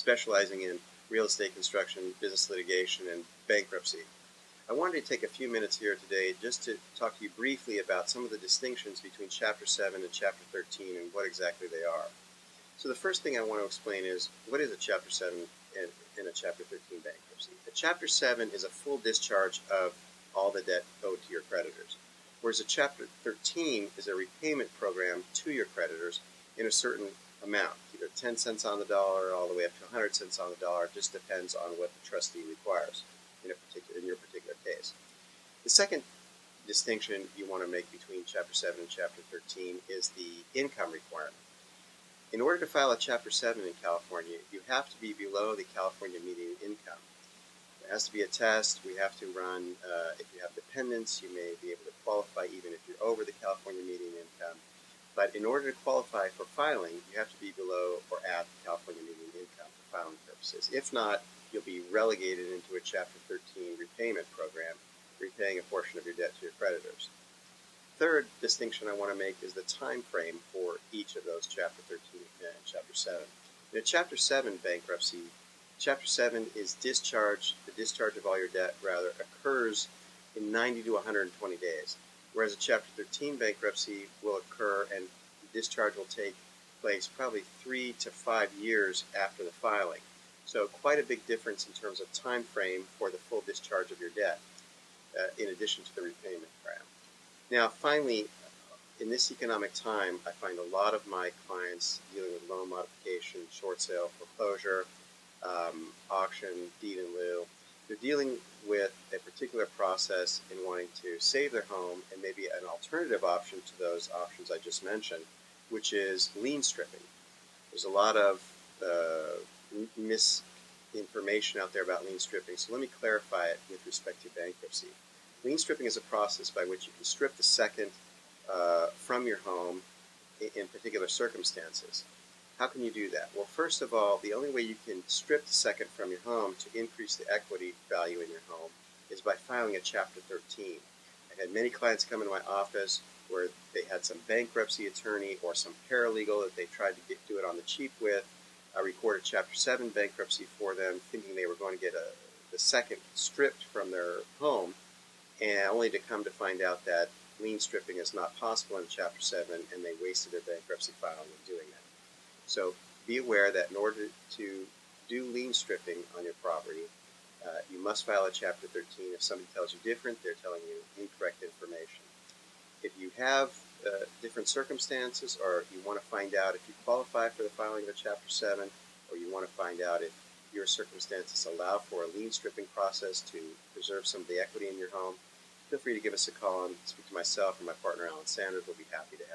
specializing in real estate construction, business litigation, and bankruptcy. I wanted to take a few minutes here today just to talk to you briefly about some of the distinctions between Chapter 7 and Chapter 13 and what exactly they are. So the first thing I want to explain is what is a Chapter 7 and a Chapter 13 bankruptcy. A Chapter 7 is a full discharge of all the debt owed to your creditors, whereas a Chapter 13 is a repayment program to your creditors in a certain amount, either 10 cents on the dollar all the way up to 100 cents on the dollar. It just depends on what the trustee requires in your particular case. The second distinction you want to make between Chapter 7 and Chapter 13 is the income requirement. In order to file a Chapter 7 in California, you have to be below the California median income. There has to be a test. We have to run, if you have dependents, you may be able to qualify even if you're over the California median income. But in order to qualify for filing, you have to be below or at the California median income for filing purposes. If not, you'll be relegated into a Chapter 13 repayment program, repaying a portion of your debt to your creditors. Third distinction I want to make is the time frame for each of those Chapter 13 and Chapter 7. In a Chapter 7 bankruptcy, Chapter 7 is the discharge of all your debt, occurs in 90 to 120 days, whereas a Chapter 13 bankruptcy will occur and the discharge will take place probably 3 to 5 years after the filing. So quite a big difference in terms of time frame for the full discharge of your debt, in addition to the repayment program. Now, finally, in this economic time, I find a lot of my clients dealing with loan modification, short sale, foreclosure, auction, deed in lieu. They're dealing with a particular process in wanting to save their home and maybe an alternative option to those options I just mentioned, which is lien stripping. There's a lot of misinformation out there about lien stripping, so let me clarify it with respect to bankruptcy. Lien stripping is a process by which you can strip the second from your home in particular circumstances. How can you do that? Well, first of all, the only way you can strip the second from your home to increase the equity value in your home is by filing a Chapter 13. I've had many clients come into my office where they had some bankruptcy attorney or some paralegal that they tried to do it on the cheap with. I recorded Chapter 7 bankruptcy for them, thinking they were going to get the second stripped from their home, and only to come to find out that lien stripping is not possible in Chapter 7, and they wasted their bankruptcy filing in doing that. So be aware that in order to do lien stripping on your property, you must file a Chapter 13. If somebody tells you different, they're telling you incorrect information. If you have different circumstances, or you want to find out if you qualify for the filing of a Chapter 7, or you want to find out if your circumstances allow for a lien stripping process to preserve some of the equity in your home, feel free to give us a call and speak to myself or my partner Alan Sanders. We'll be happy to